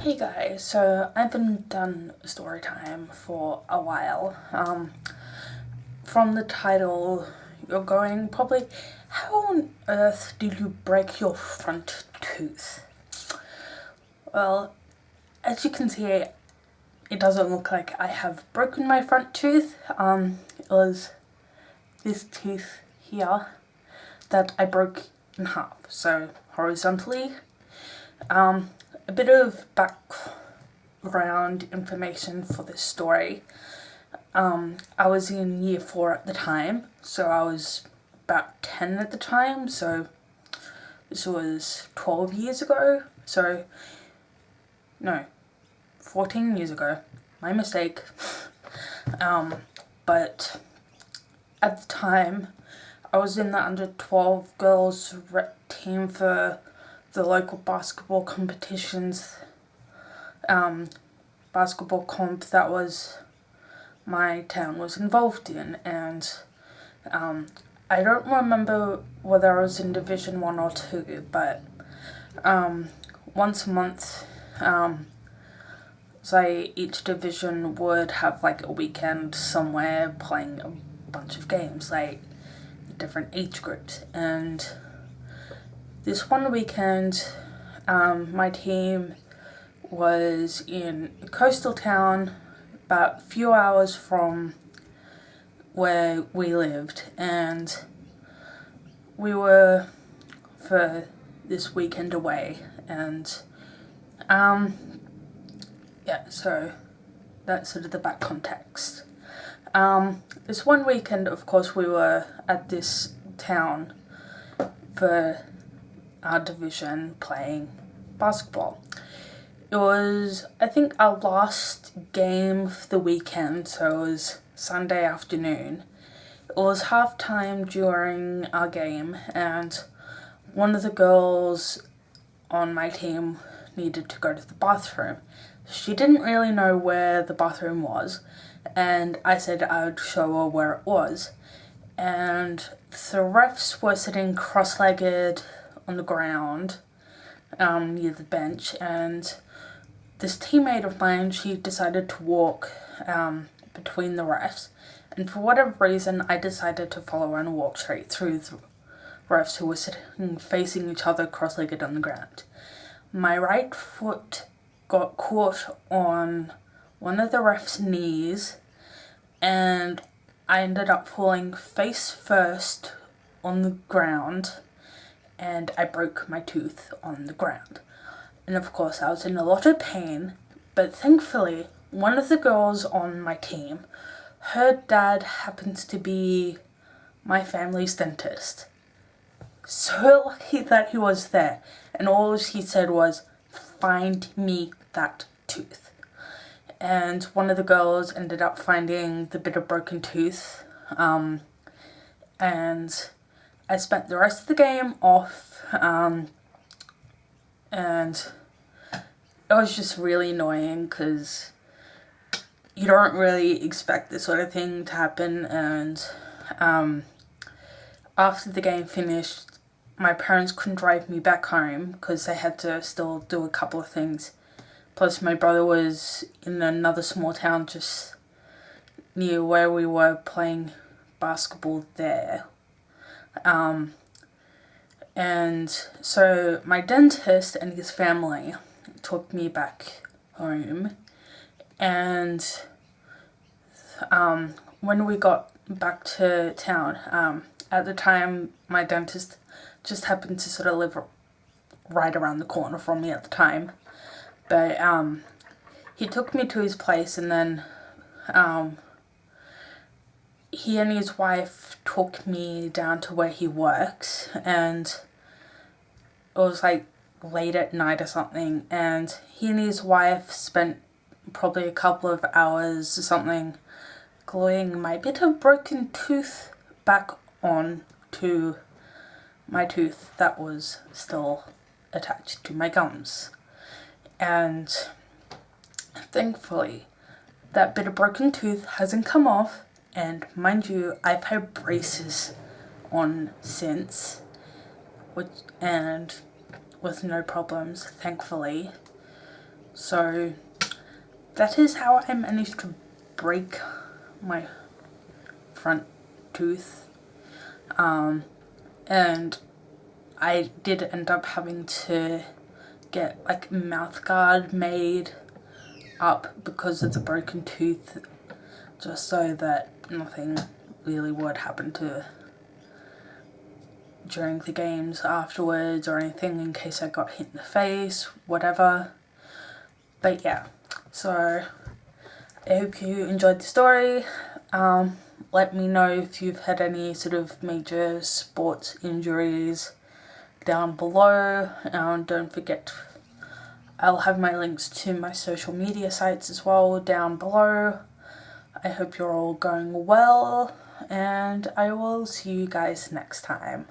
Hey guys, so I haven't done story time for a while. From the title, you're going probably, how on earth did you break your front tooth? Well, as you can see, it doesn't look like I have broken my front tooth. It was this tooth here that I broke in half, so horizontally. A bit of background information for this story. I was in year 4 at the time, so I was about 10 at the time, so this was 12 years ago, no, 14 years ago, my mistake. But at the time, I was in the under 12 girls rep team for the local basketball competitions, basketball comp that was my town was involved in, and I don't remember whether I was in Division 1 or 2, but once a month, say each division would have like a weekend somewhere playing a bunch of games, like different age groups, and this one weekend, my team was in a coastal town about a few hours from where we lived, and we were for this weekend away, and yeah, so that's sort of the back context. This one weekend, of course, we were at this town for our division playing basketball. It was, I think, our last game of the weekend, so it was Sunday afternoon. It was halftime during our game, and one of the girls on my team needed to go to the bathroom. She didn't really know where the bathroom was, and I said I would show her where it was. And the refs were sitting cross-legged on the ground near the bench, and this teammate of mine, she decided to walk between the refs, and for whatever reason I decided to follow her and walk straight through the refs who were sitting facing each other cross-legged on the ground. My right foot got caught on one of the refs' knees, and I ended up falling face first on the ground, and I broke my tooth on the ground. And of course I was in a lot of pain, but thankfully one of the girls on my team, her dad happens to be my family's dentist. So lucky that he was there, and all he said was, "Find me that tooth." And one of the girls ended up finding the bit of broken tooth, and I spent the rest of the game off, and it was just really annoying because you don't really expect this sort of thing to happen. And after the game finished, my parents couldn't drive me back home because they had to still do a couple of things. Plus my brother was in another small town just near where we were playing basketball there. And so my dentist and his family took me back home, and when we got back to town, at the time my dentist just happened to sort of live right around the corner from me at the time, but he took me to his place, and then he and his wife took me down to where he works, and it was like late at night or something, and he and his wife spent probably a couple of hours or something gluing my bit of broken tooth back on to my tooth that was still attached to my gums. And thankfully that bit of broken tooth hasn't come off, and mind you, I've had braces on since, and with no problems, thankfully. So that is how I managed to break my front tooth. And I did end up having to get like a mouth guard made up because of the broken tooth, just so that nothing really would happen to during the games afterwards or anything, in case I got hit in the face, whatever. But yeah, so I hope you enjoyed the story. Let me know if you've had any sort of major sports injuries down below. Don't forget, I'll have my links to my social media sites as well down below. I hope you're all going well, and I will see you guys next time.